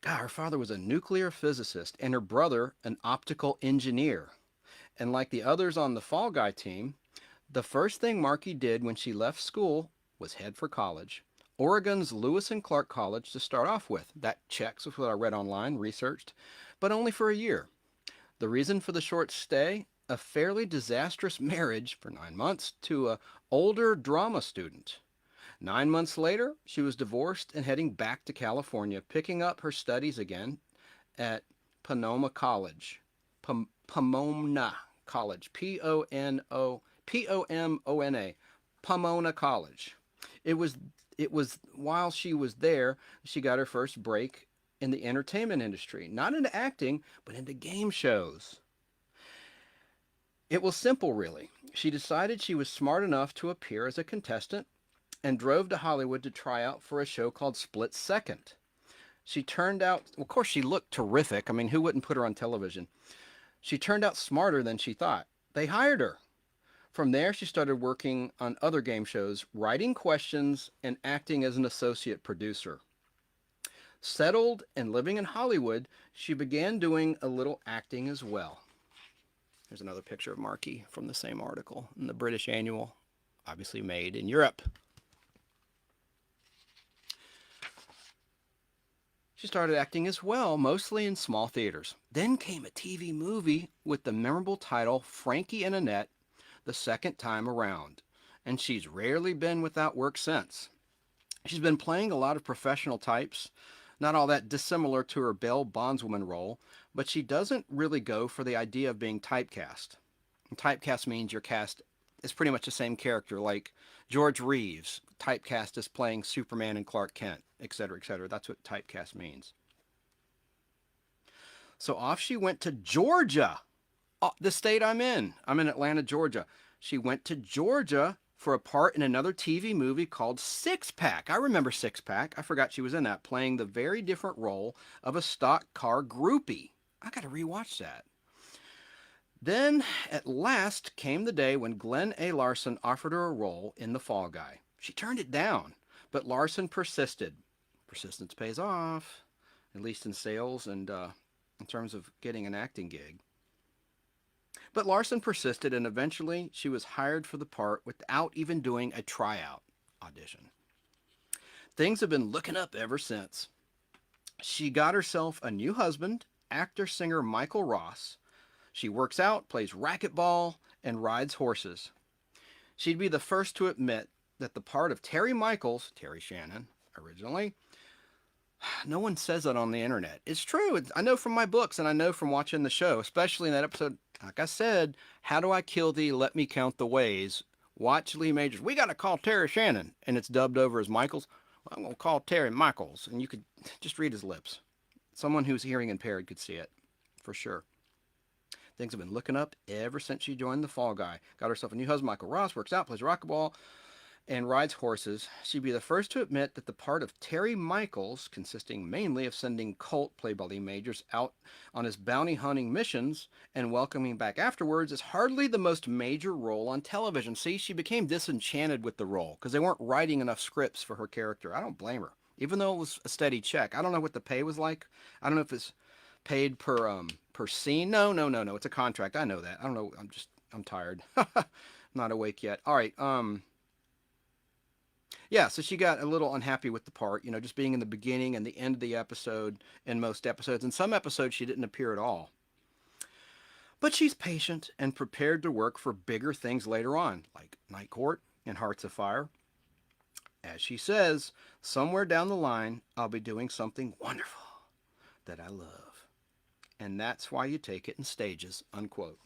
God, her father was a nuclear physicist, and her brother an optical engineer. And like the others on the Fall Guy team, the first thing Markie did when she left school was head for college. Oregon's Lewis and Clark College to start off with. That checks with what I read online, researched, but only for a year. The reason for the short stay? A fairly disastrous marriage for 9 months to an older drama student. 9 months later, she was divorced and heading back to California, picking up her studies again at Pomona College. Pomona College. P-O-M-O-N-A. Pomona College. It was while she was there, she got her first break in the entertainment industry. Not into acting, but into game shows. It was simple, really. She decided she was smart enough to appear as a contestant and drove to Hollywood to try out for a show called Split Second. She turned out, of course, she looked terrific. I mean, who wouldn't put her on television? She turned out smarter than she thought. They hired her. From there, she started working on other game shows, writing questions and acting as an associate producer. Settled and living in Hollywood, she began doing a little acting as well. Here's another picture of Markie from the same article in the British Annual, obviously made in Europe. She started acting as well, mostly in small theaters. Then came a TV movie with the memorable title Frankie and Annette, the second time around. And she's rarely been without work since. She's been playing a lot of professional types, not all that dissimilar to her bail bondswoman role, but she doesn't really go for the idea of being typecast. And typecast means you're cast as pretty much the same character, like George Reeves, typecast as playing Superman and Clark Kent, etc., etc. That's what typecast means. So off she went to Georgia, the state I'm in. I'm in Atlanta, Georgia. She went to Georgia for a part in another TV movie called Six Pack. I remember Six Pack. I forgot she was in that, playing the very different role of a stock car groupie. I got to rewatch that. Then, at last, came the day when Glenn A. Larson offered her a role in The Fall Guy. She turned it down, but Larson persisted. Persistence pays off, at least in sales and in terms of getting an acting gig. But Larson persisted, and eventually she was hired for the part without even doing a tryout audition. Things have been looking up ever since. She got herself a new husband, actor-singer Michael Ross. She works out, plays racquetball, and rides horses. She'd be the first to admit that the part of Terri Michaels, Terri Shannon, originally, no one says that on the internet. It's true. I know from my books, and I know from watching the show, especially in that episode, like I said, How Do I Kill Thee? Let Me Count the Ways. Watch Lee Majors. We got to call Terri Shannon. And it's dubbed over as Michaels. Well, I'm going to call Terri Michaels. And you could just read his lips. Someone who's hearing impaired could see it, for sure. Things have been looking up ever since she joined the Fall Guy. Got herself a new husband, Michael Ross, works out, plays racquetball, and rides horses. She'd be the first to admit that the part of Terry Michaels, consisting mainly of sending Colt, played by Lee Majors, out on his bounty hunting missions and welcoming back afterwards, is hardly the most major role on television. See, she became disenchanted with the role because they weren't writing enough scripts for her character. I don't blame her, even though it was a steady check. I don't know what the pay was like. I don't know if it's paid per scene. No. It's a contract. I know that. I don't know. I'm tired. Not awake yet. All right. Yeah, so she got a little unhappy with the part, just being in the beginning and the end of the episode in most episodes. In some episodes, she didn't appear at all. But she's patient and prepared to work for bigger things later on, like Night Court and Hearts of Fire. As she says, somewhere down the line, I'll be doing something wonderful that I love. And that's why you take it in stages, unquote.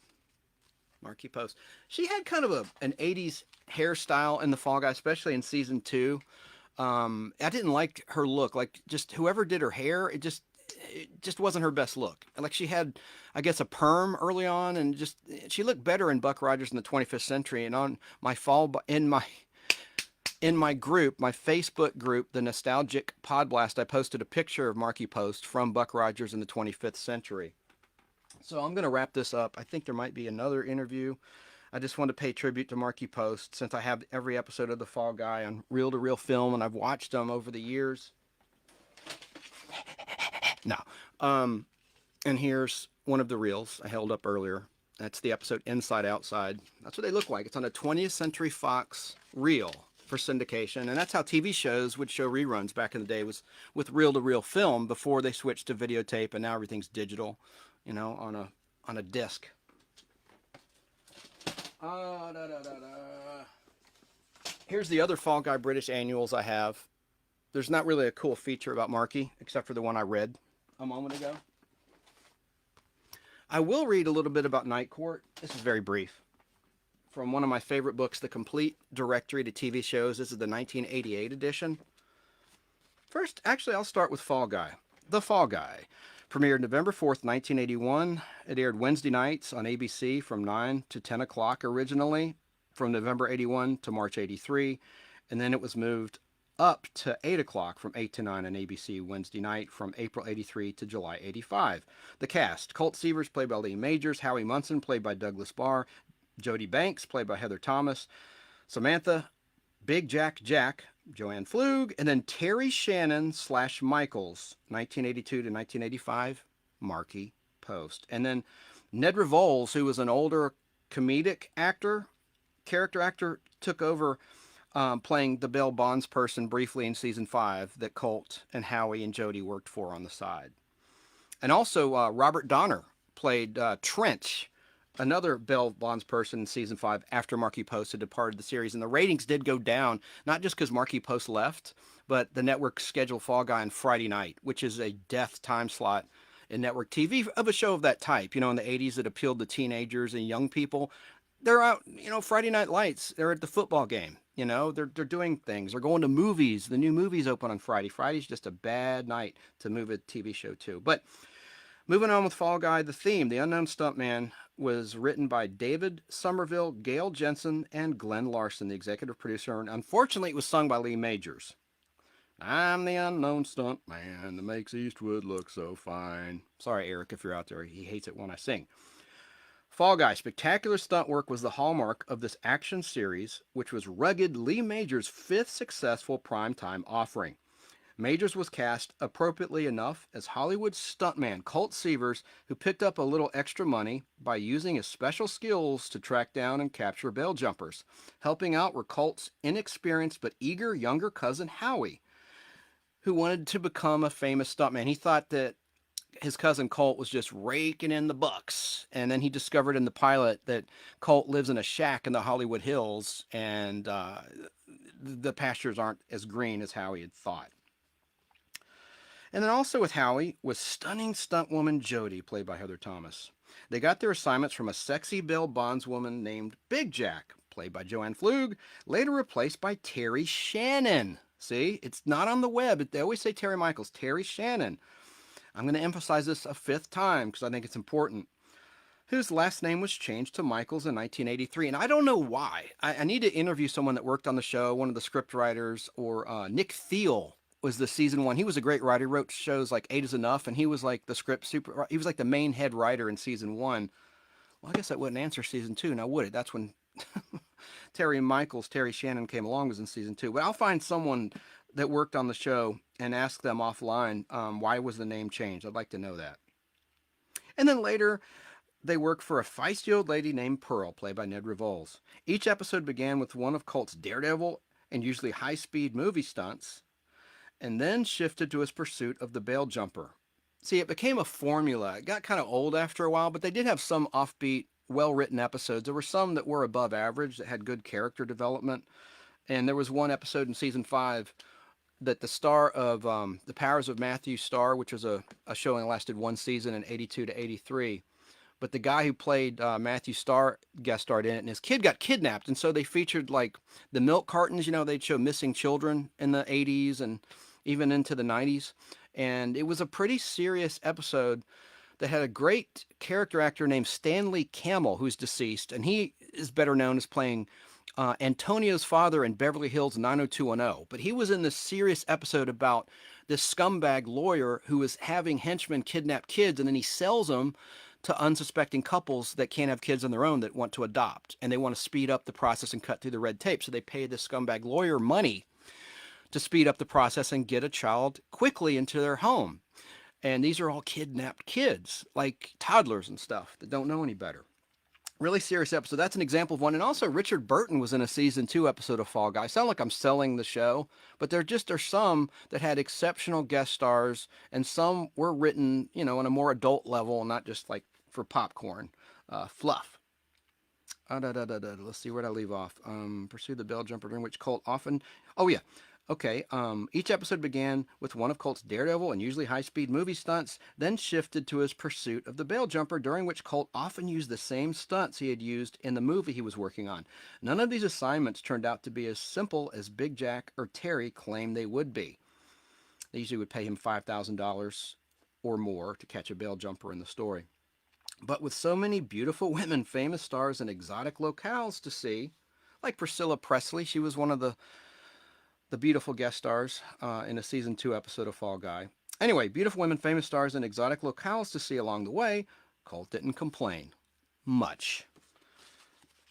Markie Post. She had kind of an 80s hairstyle in the Fall Guy, especially in season 2. I didn't like her look. Like, just whoever did her hair, it just wasn't her best look. Like, she had, I guess, a perm early on, and she looked better in Buck Rogers in the 25th Century. And on my in my group, my Facebook group, the Nostalgic Podblast, I posted a picture of Markie Post from Buck Rogers in the 25th Century. So I'm going to wrap this up. I think there might be another interview. I just want to pay tribute to Markie Post, since I have every episode of The Fall Guy on reel-to-reel film, and I've watched them over the years. No. And here's one of the reels I held up earlier. That's the episode Inside Outside. That's what they look like. It's on a 20th Century Fox reel for syndication, and that's how TV shows would show reruns back in the day, was with reel-to-reel film before they switched to videotape, and now everything's digital. On a disc. Here's the other Fall Guy British annuals I have. There's not really a cool feature about Markie, except for the one I read a moment ago. I will read a little bit about Night Court. This is very brief. From one of my favorite books, The Complete Directory to TV Shows. This is the 1988 edition. First, actually, I'll start with Fall Guy. The Fall Guy. Premiered November 4th, 1981. It aired Wednesday nights on ABC from 9 to 10 o'clock originally, from November 81 to March 83. And then it was moved up to 8 o'clock from 8 to 9 on ABC Wednesday night from April 83 to July 85. The cast: Colt Seavers, played by Lee Majors; Howie Munson, played by Douglas Barr; Jody Banks, played by Heather Thomas; Samantha Big Jack Joanne Flug, and then Terri Shannon / Michaels, 1982 to 1985, Markie Post. And then Ned Revolz, who was an older comedic character actor, took over playing the bail bondsperson briefly in season 5 that Colt and Howie and Jody worked for on the side. And also Robert Donner played Trench, another bail bondsperson in season 5 after Markie Post had departed the series. And the ratings did go down, not just because Markie Post left, but the network scheduled Fall Guy on Friday night, which is a death time slot in network TV of a show of that type. In the 80s that appealed to teenagers and young people. They're out, Friday Night Lights. They're at the football game. They're doing things. They're going to movies. The new movies open on Friday. Friday's just a bad night to move a TV show to. But moving on with Fall Guy, the theme, The Unknown Stuntman, was written by David Somerville, Gail Jensen, and Glenn Larson, the executive producer. And unfortunately, it was sung by Lee Majors. I'm the unknown stuntman that makes Eastwood look so fine. Sorry, Eric, if you're out there. He hates it when I sing. Fall Guy, spectacular stunt work was the hallmark of this action series, which was rugged Lee Majors' 5th successful primetime offering. Majors was cast appropriately enough as Hollywood stuntman Colt Seavers, who picked up a little extra money by using his special skills to track down and capture bail jumpers. Helping out were Colt's inexperienced but eager younger cousin Howie, who wanted to become a famous stuntman. He thought that his cousin Colt was just raking in the bucks. And then he discovered in the pilot that Colt lives in a shack in the Hollywood Hills, and the pastures aren't as green as Howie had thought. And then also with Howie was stunning stuntwoman Jody, played by Heather Thomas. They got their assignments from a sexy bail bondswoman named Big Jack, played by Joanne Flug, later replaced by Terri Shannon. See, it's not on the web. They always say Terry Michaels, Terri Shannon. I'm going to emphasize this a 5th time because I think it's important. whose last name was changed to Michaels in 1983. And I don't know why. I need to interview someone that worked on the show, one of the script writers, or Nick Thiel was the season one. He was a great writer. He wrote shows like 8 is Enough, and he was like the script super. He was like the main head writer in season one. Well, I guess that wouldn't answer season two, now would it? That's when Terri Shannon came along, was in season two. But I'll find someone that worked on the show and ask them offline why was the name changed. I'd like to know that. And then later, they worked for a feisty old lady named Pearl, played by Ned Revolz. Each episode began with one of Colt's daredevil and usually high-speed movie stunts, and then shifted to his pursuit of the bail jumper. See, it became a formula. It got kind of old after a while, but they did have some offbeat, well-written episodes. There were some that were above average, that had good character development. And there was one episode in season 5 that the star of The Powers of Matthew Starr, which was a show that lasted one season in 82 to 83, but the guy who played Matthew Starr guest starred in it, and his kid got kidnapped. And so they featured like the milk cartons, they'd show missing children in the 80s and even into the 90s. And it was a pretty serious episode that had a great character actor named Stanley Camel, who's deceased. And he is better known as playing Antonio's father in Beverly Hills 90210. But he was in this serious episode about this scumbag lawyer who is having henchmen kidnap kids, and then he sells them to unsuspecting couples that can't have kids on their own that want to adopt. And they want to speed up the process and cut through the red tape. So they pay this scumbag lawyer money to speed up the process and get a child quickly into their home. And these are all kidnapped kids, like toddlers and stuff that don't know any better. Really serious episode. That's an example of one. And also Richard Burton was in a season 2 episode of Fall Guy. I sound like I'm selling the show, but there are some that had exceptional guest stars, and some were written, on a more adult level, not just like for popcorn fluff. Let's see, where'd I leave off? Pursue the bail jumper, during which Colt often... Oh, yeah. Okay, each episode began with one of Colt's daredevil and usually high-speed movie stunts, then shifted to his pursuit of the bail jumper, during which Colt often used the same stunts he had used in the movie he was working on. None of these assignments turned out to be as simple as Big Jack or Terri claimed they would be. They usually would pay him $5,000 or more to catch a bail jumper in the story. But with so many beautiful women, famous stars, and exotic locales to see, like Priscilla Presley, she was one of the beautiful guest stars in a season 2 episode of Fall Guy. Anyway, beautiful women, famous stars, and exotic locales to see along the way, Colt didn't complain much.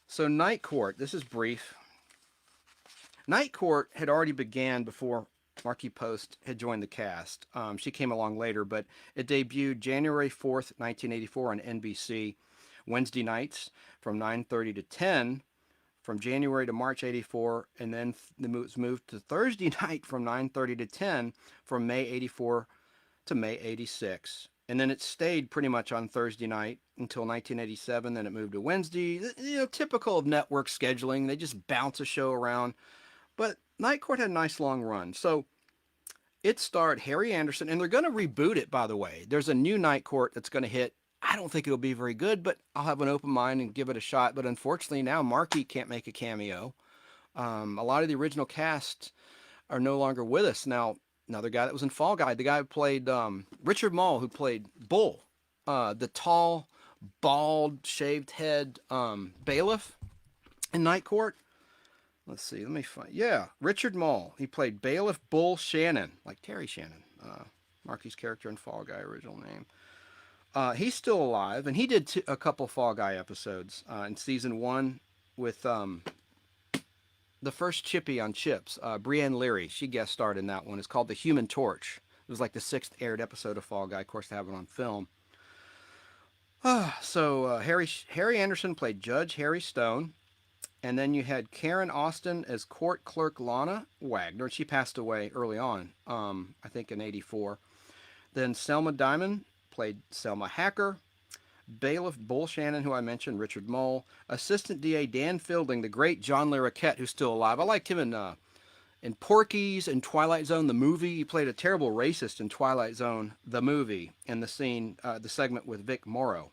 So Night Court, this is brief. Night Court had already began before Markie Post had joined the cast. She came along later, but it debuted January 4th, 1984 on NBC, Wednesday nights from 9:30 to 10, from January to March 84, and then it was moved to Thursday night from 9:30 to 10 from May 84 to May 86. And then it stayed pretty much on Thursday night until 1987. Then it moved to Wednesday. Typical of network scheduling. They just bounce a show around. But Night Court had a nice long run. So it starred Harry Anderson, and they're going to reboot it, by the way. There's a new Night Court that's going to hit. I don't think it'll be very good, but I'll have an open mind and give it a shot. But unfortunately now Markie can't make a cameo. A lot of the original cast are no longer with us. Now, another guy that was in Fall Guy, the guy who played Richard Mall, who played Bull, the tall, bald, shaved head bailiff in Night Court. Let's see, let me find. Yeah, Richard Mall. He played Bailiff Bull Shannon, like Terri Shannon, Markie's character in Fall Guy, original name. He's still alive, and he did a couple Fall Guy episodes in season 1 with the first Chippy on Chips, Brienne Leary. She guest starred in that one. It's called The Human Torch. It was like the 6th aired episode of Fall Guy. Of course, they have it on film. So Harry Anderson played Judge Harry Stone. And then you had Karen Austin as Court Clerk Lana Wagner. She passed away early on, I think in 84. Then Selma Diamond played Selma Hacker. Bailiff Bull Shannon, who I mentioned, Richard Mole. Assistant DA Dan Fielding, the great John Larroquette, who's still alive. I liked him in Porky's and Twilight Zone, the movie. He played a terrible racist in Twilight Zone, the movie, in the scene, the segment with Vic Morrow.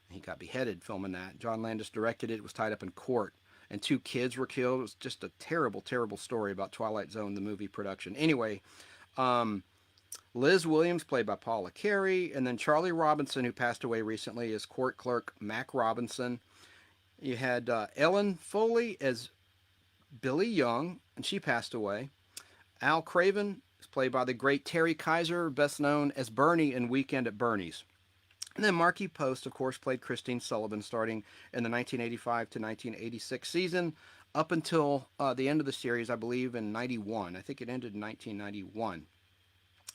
He got beheaded filming that. John Landis directed it. It was tied up in court. And 2 kids were killed. It was just a terrible, terrible story about Twilight Zone, the movie production. Anyway, Liz Williams, played by Paula Carey, and then Charlie Robinson, who passed away recently, as court clerk Mac Robinson. You had Ellen Foley as Billy Young, and she passed away. Al Craven is played by the great Terry Kaiser, best known as Bernie in Weekend at Bernie's. And then Markie Post, of course, played Christine Sullivan starting in the 1985 to 1986 season up until the end of the series, I believe, in 91. I think it ended in 1991.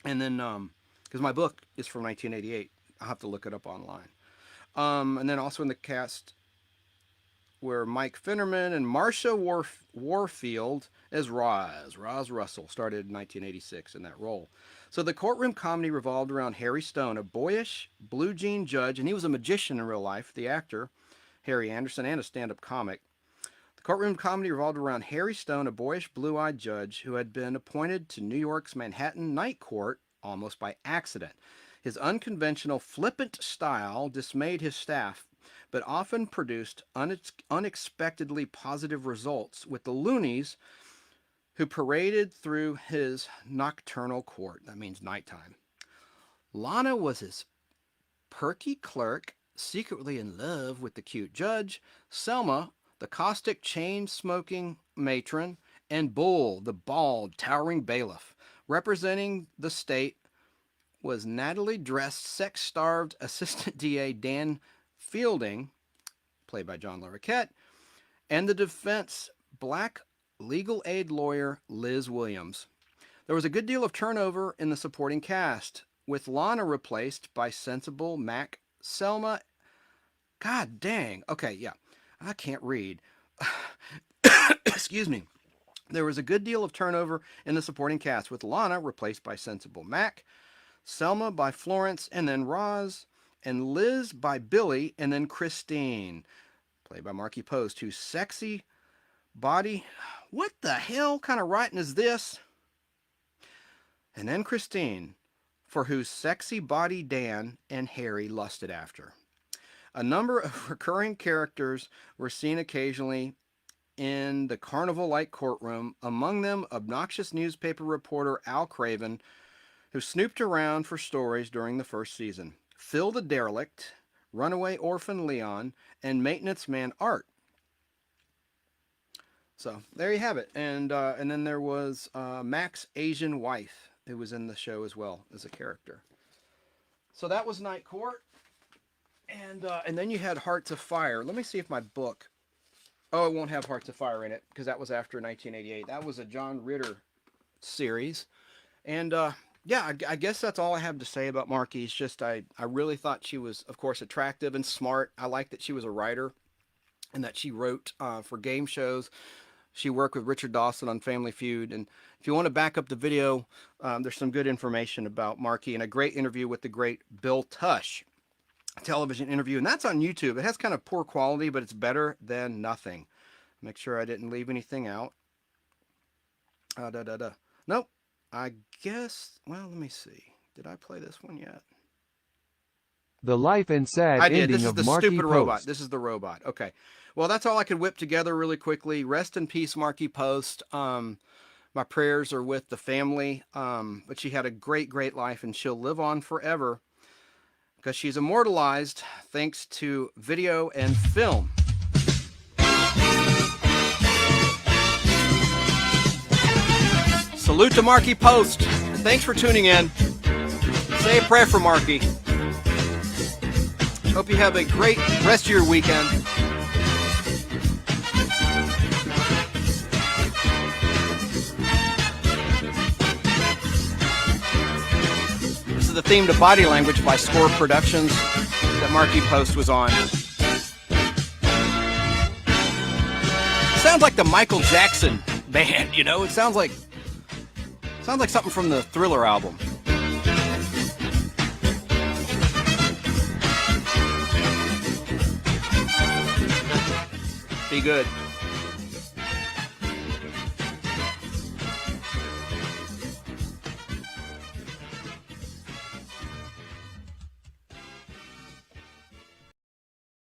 And then, because my book is from 1988, I'll have to look it up online. And then also in the cast were Mike Finnerman and Marcia Warfield as Roz. Roz Russell started in 1986 in that role. So the courtroom comedy revolved around Harry Stone, a boyish blue jean judge, and he was a magician in real life, the actor, Harry Anderson, and a stand-up comic. The courtroom comedy revolved around Harry Stone, a boyish blue-eyed judge who had been appointed to New York's Manhattan Night Court almost by accident. His unconventional, flippant style dismayed his staff, but often produced unexpectedly positive results with the loonies who paraded through his nocturnal court. That means nighttime. Lana was his perky clerk, secretly in love with the cute judge, Selma, the caustic chain-smoking matron, and Bull, the bald, towering bailiff. Representing the state was Natalie-dressed, sex-starved Assistant DA Dan Fielding, played by John Larroquette, and the defense black legal aid lawyer Liz Williams. There was a good deal of turnover in the supporting cast, with Lana replaced by sensible Mac, Selma. God dang. Okay, yeah. I can't read. Excuse me. There was a good deal of turnover in the supporting cast, with Lana replaced by sensible Mac, Selma by Florence, and then Roz, and Liz by Billy, and then Christine, played by Markie Post, whose sexy body... What the hell kind of writing is this? And then Christine, for whose sexy body Dan and Harry lusted after. A number of recurring characters were seen occasionally in the carnival-like courtroom, among them obnoxious newspaper reporter Al Craven, who snooped around for stories during the first season, Phil the derelict, runaway orphan Leon, and maintenance man Art. So there you have it. And then there was Mac's Asian wife, who was in the show as well as a character. So that was Night Court. And then you had Hearts of Fire. Let me see if my book... Oh, it won't have Hearts of Fire in it, because that was after 1988. That was a John Ritter series. And yeah, I guess that's all I have to say about Markie. It's just I really thought she was, of course, attractive and smart. I like that she was a writer and that she wrote for game shows. She worked with Richard Dawson on Family Feud. And if you want to back up the video, there's some good information about Markie and a great interview with the great Bill Tush. Television interview. And that's on YouTube. It has kind of poor quality, but it's better than nothing. Make sure I didn't leave anything out. Nope. I guess, well, let me see. Did I play this one yet? The life and sad I did. ending This is of the Markie stupid Post. robot. This is the robot. Okay. Well, that's all I could whip together really quickly. Rest in peace, Markie Post. My prayers are with the family. But she had a great, great life, and she'll live on forever because she's immortalized thanks to video and film. Salute to Markie Post. Thanks for tuning in. Say a prayer for Markie. Hope you have a great rest of your weekend. This is the theme to Body Language by Score Productions that Markie Post was on. Sounds like the Michael Jackson band, you know? It sounds like something from the Thriller album. Be good.